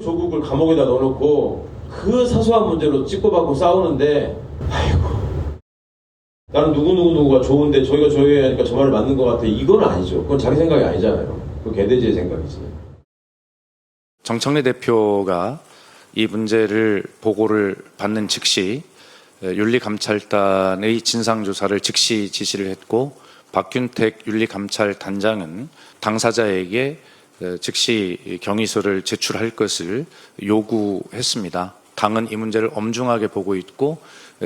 조국을 감옥에다 넣어놓고 그 사소한 문제로 찍고받고 싸우는데, 아이고, 나는 누구가 좋은데 저희가 조용히 하니까 저 말이 맞는 것 같아. 이건 아니죠. 그건 자기 생각이 아니잖아요. 그 개돼지의 생각이지. 정청래 대표가 이 문제를 보고를 받는 즉시 윤리감찰단의 진상조사를 즉시 지시를 했고, 박균택 윤리감찰단장은 당사자에게 즉시 경위서를 제출할 것을 요구했습니다. 당은 이 문제를 엄중하게 보고 있고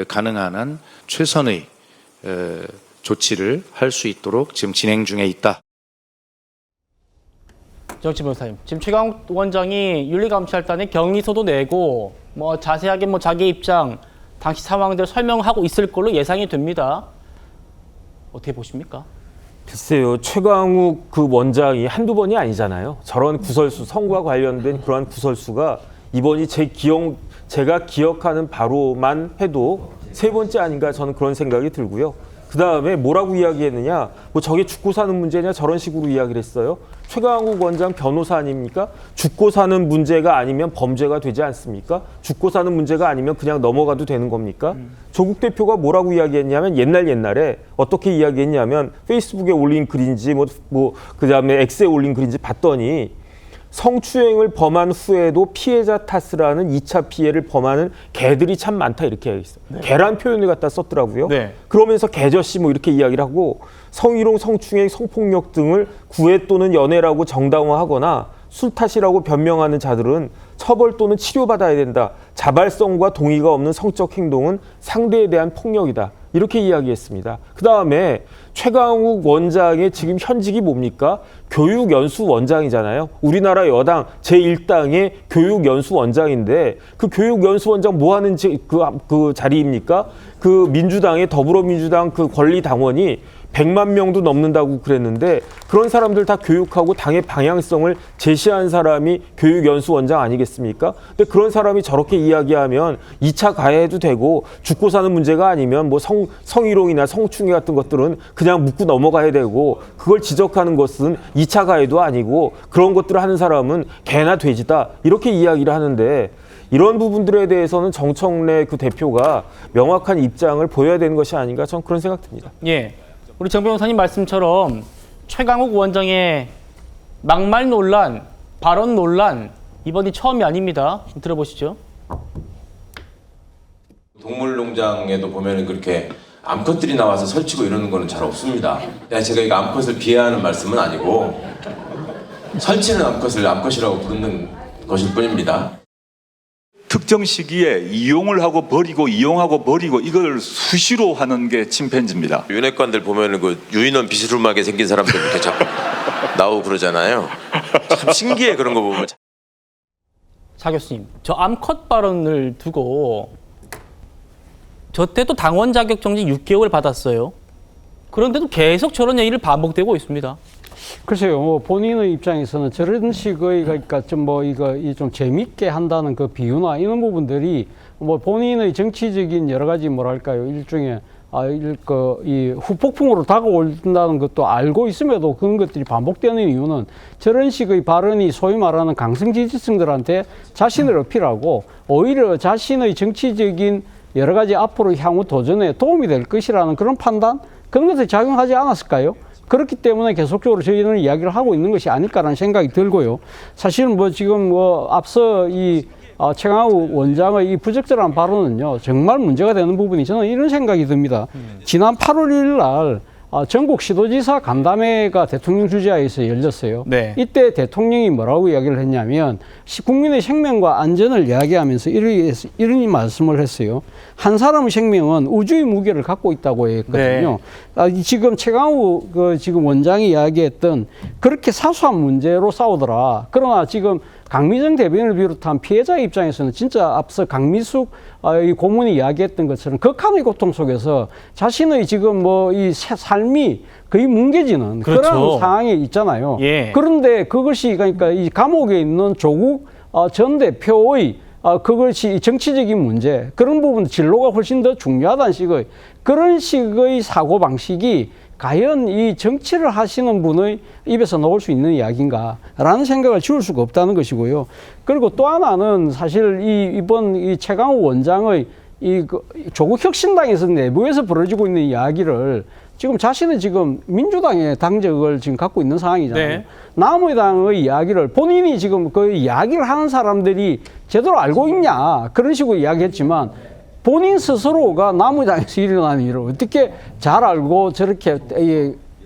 가능한 한 최선의 조치를 할 수 있도록 지금 진행 중에 있다. 정치 변호사님, 지금 최강욱 원장이 윤리감찰단에 경위서도 내고 뭐 자세하게 뭐 자기 입장, 당시 상황들 설명하고 있을 걸로 예상이 됩니다. 어떻게 보십니까? 글쎄요, 최강욱 그 원장이 한두 번이 아니잖아요. 저런 구설수, 선거와 관련된 그러한 구설수가 이번이 제가 기억하는 바로만 해도 세 번째 아닌가 저는 그런 생각이 들고요. 그 다음에 뭐라고 이야기했느냐, 뭐 저게 죽고 사는 문제냐 저런 식으로 이야기를 했어요. 최강욱 원장 변호사 아닙니까? 죽고 사는 문제가 아니면 범죄가 되지 않습니까? 죽고 사는 문제가 아니면 그냥 넘어가도 되는 겁니까? 조국 대표가 뭐라고 이야기했냐면 옛날에 어떻게 이야기했냐면 페이스북에 올린 글인지 그다음에 X에 올린 글인지 봤더니 성추행을 범한 후에도 피해자 탓을 하는 2차 피해를 범하는 개들이 참 많다 이렇게 이야기했어요. 네. 개란 표현을 갖다 썼더라고요. 네. 그러면서 개저씨 뭐 이렇게 이야기를 하고 성희롱, 성추행, 성폭력 등을 구애 또는 연애라고 정당화하거나 술 탓이라고 변명하는 자들은 처벌 또는 치료받아야 된다. 자발성과 동의가 없는 성적 행동은 상대에 대한 폭력이다. 이렇게 이야기했습니다. 그 다음에 최강욱 원장의 지금 현직이 뭡니까? 교육연수원장이잖아요. 우리나라 여당 제1당의 교육연수원장인데 그 교육연수원장 뭐 하는 그 자리입니까? 그 민주당의 더불어민주당 그 권리당원이 100만 명도 넘는다고 그랬는데 그런 사람들 다 교육하고 당의 방향성을 제시한 사람이 교육연수원장 아니겠습니까? 근데 그런 사람이 저렇게 이야기하면 2차 가해해도 되고 죽고 사는 문제가 아니면 뭐 성희롱이나 성추행 같은 것들은 그냥 묻고 넘어가야 되고 그걸 지적하는 것은 2차 가해도 아니고 그런 것들을 하는 사람은 개나 돼지다 이렇게 이야기를 하는데 이런 부분들에 대해서는 정청래 그 대표가 명확한 입장을 보여야 되는 것이 아닌가 저는 그런 생각 듭니다. 예. 우리 정 변호사님 말씀처럼 최강욱 원장의 막말 논란, 발언 논란 이번이 처음이 아닙니다. 좀 들어보시죠. 동물농장에도 보면은 그렇게 암컷들이 나와서 설치고 이러는 거는 잘 없습니다. 제가 이거 암컷을 비하하는 말씀은 아니고 설치는 암컷을 암컷이라고 부르는 것일 뿐입니다. 특정 시기에 이용을 하고 버리고 이용하고 버리고 이걸 수시로 하는 게 침팬지입니다. 윤핵관들 보면은 그 유인원 비스름하게 생긴 사람들 이렇게 자꾸 나오고 그러잖아요. 참 신기해 그런 거 보면. 차 교수님, 저 암컷 발언을 두고 저 때도 당원 자격 정지 6개월 받았어요. 그런데도 계속 저런 얘기를 반복되고 있습니다. 글쎄요, 본인의 입장에서는 저런 식의, 그러니까 이거 좀 재밌게 한다는 그 비유나 이런 부분들이 뭐 본인의 정치적인 여러 가지 뭐랄까요, 일종의, 이 후폭풍으로 다가온다는 것도 알고 있음에도 그런 것들이 반복되는 이유는 저런 식의 발언이 소위 말하는 강성 지지층들한테 자신을 어필하고 오히려 자신의 정치적인 여러 가지 앞으로 향후 도전에 도움이 될 것이라는 그런 판단? 그런 것들이 작용하지 않았을까요? 그렇기 때문에 계속적으로 저희는 이야기를 하고 있는 것이 아닐까라는 생각이 들고요. 사실은 뭐 지금 앞서 최강욱 원장의 이 부적절한 발언은요, 정말 문제가 되는 부분이 저는 이런 생각이 듭니다. 지난 8월 1일 날 전국 시도지사 간담회가 대통령 주재하에서 열렸어요. 네. 이때 대통령이 뭐라고 이야기를 했냐면 국민의 생명과 안전을 이야기하면서 이런 말씀을 했어요. 한 사람의 생명은 우주의 무게를 갖고 있다고 했거든요. 네. 지금 최강욱 지금 원장이 이야기했던 그렇게 사소한 문제로 싸우더라. 그러나 지금 강미정 대변인을 비롯한 피해자 입장에서는 진짜 앞서 강미숙 이 고문이 이야기했던 것처럼 극한의 고통 속에서 자신의 지금 이 삶이 거의 뭉개지는 그렇죠. 그런 상황에 있잖아요. 예. 그런데 그것이 그러니까 이 감옥에 있는 조국 전 대표의 그것이 정치적인 문제, 그런 부분 진로가 훨씬 더 중요하다는 식의 그런 식의 사고방식이 과연 이 정치를 하시는 분의 입에서 나올 수 있는 이야기인가라는 생각을 지울 수가 없다는 것이고요. 그리고 또 하나는 사실 이번 이 최강욱 원장의 조국 혁신당에서 내부에서 벌어지고 있는 이야기를 지금 자신은 지금 민주당의 당적을 지금 갖고 있는 상황이잖아요. 네. 남의당의 이야기를 본인이 지금 그 이야기를 하는 사람들이 제대로 알고 있냐 그런 식으로 이야기했지만 본인 스스로가 남의당에서 일어나는 일을 어떻게 잘 알고 저렇게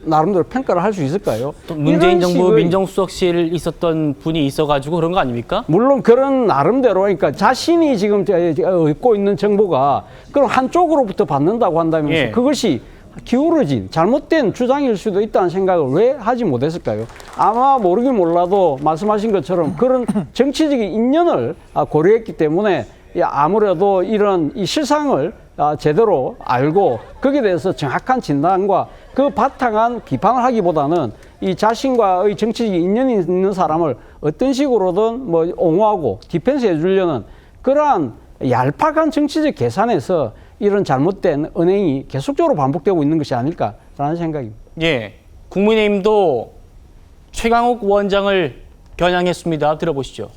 나름대로 평가를 할 수 있을까요? 또 문재인 이런 정부 식의 민정수석실 있었던 분이 있어가지고 그런 거 아닙니까? 물론 그런 나름대로 그러니까 자신이 지금 얻고 있는 정보가 그럼 한쪽으로부터 받는다고 한다면서 예. 그것이 기울어진 잘못된 주장일 수도 있다는 생각을 왜 하지 못했을까요? 아마 모르긴 몰라도 말씀하신 것처럼 그런 정치적인 인연을 고려했기 때문에 아무래도 이런 이 실상을 제대로 알고 거기에 대해서 정확한 진단과 그 바탕한 비판을 하기보다는 이 자신과의 정치적인 인연이 있는 사람을 어떤 식으로든 뭐 옹호하고 디펜스 해주려는 그러한 얄팍한 정치적 계산에서 이런 잘못된 은행이 계속적으로 반복되고 있는 것이 아닐까라는 생각입니다. 예, 국민의힘도 최강욱 원장을 겨냥했습니다. 들어보시죠.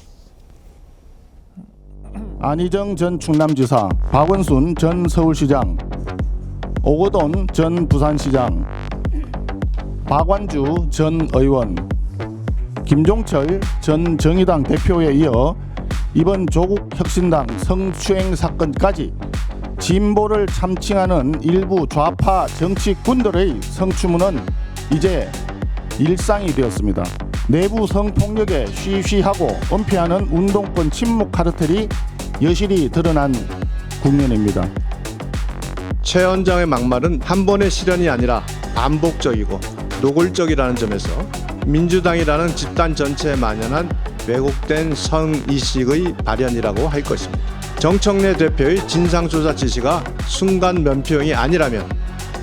안희정 전 충남지사, 박원순 전 서울시장, 오거돈 전 부산시장, 박완주 전 의원, 김종철 전 정의당 대표에 이어 이번 조국 혁신당 성추행 사건까지 진보를 참칭하는 일부 좌파 정치꾼들의 성추문은 이제 일상이 되었습니다. 내부 성폭력에 쉬쉬하고 은폐하는 운동권 침묵 카르텔이 여실히 드러난 국면입니다. 최 원장의 막말은 한 번의 실현이 아니라 반복적이고 노골적이라는 점에서 민주당이라는 집단 전체에 만연한 왜곡된 성인식의 발현이라고 할 것입니다. 정청래 대표의 진상조사 지시가 순간 면피용이 아니라면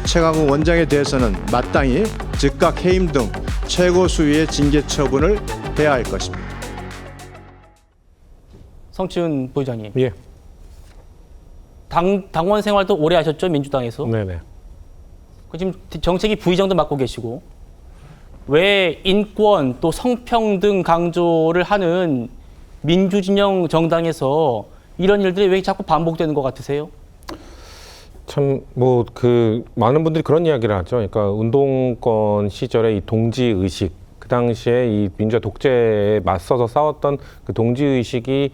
최강욱 원장에 대해서는 마땅히 즉각 해임 등 최고 수위의 징계 처분을 해야 할 것입니다. 성춘 부의장님. 예. 당원 생활도 오래 하셨죠, 민주당에서? 네네. 지금 정책위 부의장도 맡고 계시고 왜 인권 또 성평등 강조를 하는 민주진영 정당에서 이런 일들이 왜 자꾸 반복되는 것 같으세요? 참 뭐 그 많은 분들이 그런 이야기를 하죠. 그러니까 운동권 시절에 이 동지 의식, 그 당시에 이 민주화 독재에 맞서서 싸웠던 그 동지 의식이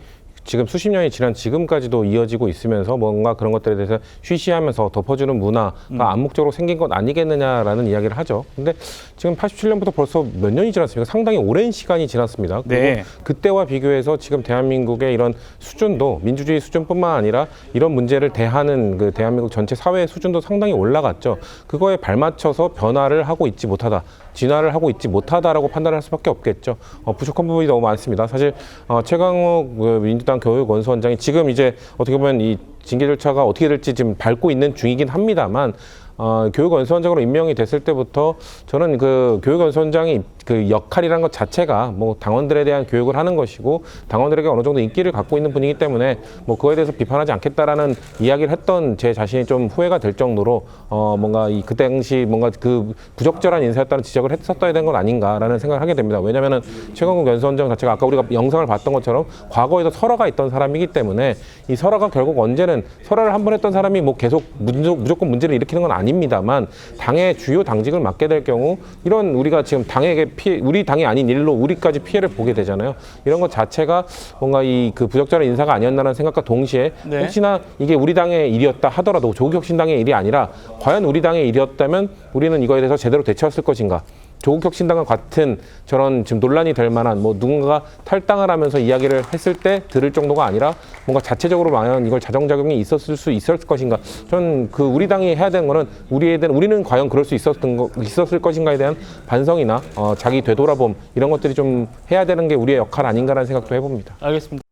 지금 수십 년이 지난 지금까지도 이어지고 있으면서 뭔가 그런 것들에 대해서 쉬쉬하면서 덮어주는 문화가 암묵적으로 생긴 것 아니겠느냐라는 이야기를 하죠. 근데 지금 87년부터 벌써 몇 년이 지났습니까? 상당히 오랜 시간이 지났습니다. 그리고 네. 그때와 비교해서 지금 대한민국의 이런 수준도 민주주의 수준뿐만 아니라 이런 문제를 대하는 그 대한민국 전체 사회의 수준도 상당히 올라갔죠. 그거에 발맞춰서 변화를 하고 있지 못하다, 진화를 하고 있지 못하다라고 판단할 수밖에 없겠죠. 부족한 부분이 너무 많습니다. 사실 최강욱 민주당 교육원수원장이 지금 이제 어떻게 보면 이 징계 절차가 어떻게 될지 지금 밟고 있는 중이긴 합니다만 교육원수원장으로 임명이 됐을 때부터 저는 그 교육원수원장이 그 역할이라는 것 자체가 뭐 당원들에 대한 교육을 하는 것이고 당원들에게 어느 정도 인기를 갖고 있는 분이기 때문에 뭐 그거에 대해서 비판하지 않겠다라는 이야기를 했던 제 자신이 좀 후회가 될 정도로 뭔가 그 당시 뭔가 그 부적절한 인사였다는 지적을 했었어야 된 건 아닌가라는 생각을 하게 됩니다. 왜냐하면은 최강욱 원수원장 자체가 아까 우리가 영상을 봤던 것처럼 과거에도 설화가 있던 사람이기 때문에 이 설화가 결국 언제는 설화를 한 번 했던 사람이 뭐 계속 무조건 문제를 일으키는 건 아닙니다만 당의 주요 당직을 맡게 될 경우 이런 우리가 지금 당에게 우리 당이 아닌 일로 우리까지 피해를 보게 되잖아요. 이런 것 자체가 뭔가 이 그 부적절한 인사가 아니었나라는 생각과 동시에 네. 혹시나 이게 우리 당의 일이었다 하더라도 조국 혁신당의 일이 아니라 과연 우리 당의 일이었다면 우리는 이거에 대해서 제대로 대처했을 것인가? 조국 혁신당과 같은 저런 지금 논란이 될 만한 뭐 누군가가 탈당을 하면서 이야기를 했을 때 들을 정도가 아니라 뭔가 자체적으로 과연 이걸 자정작용이 있었을 수 있을 것인가? 저는 그 우리 당이 해야 되는 거는 우리는 과연 그럴 수 있었을 것인가에 대한 반성이나 자기 되돌아봄 이런 것들이 좀 해야 되는 게 우리의 역할 아닌가라는 생각도 해봅니다. 알겠습니다.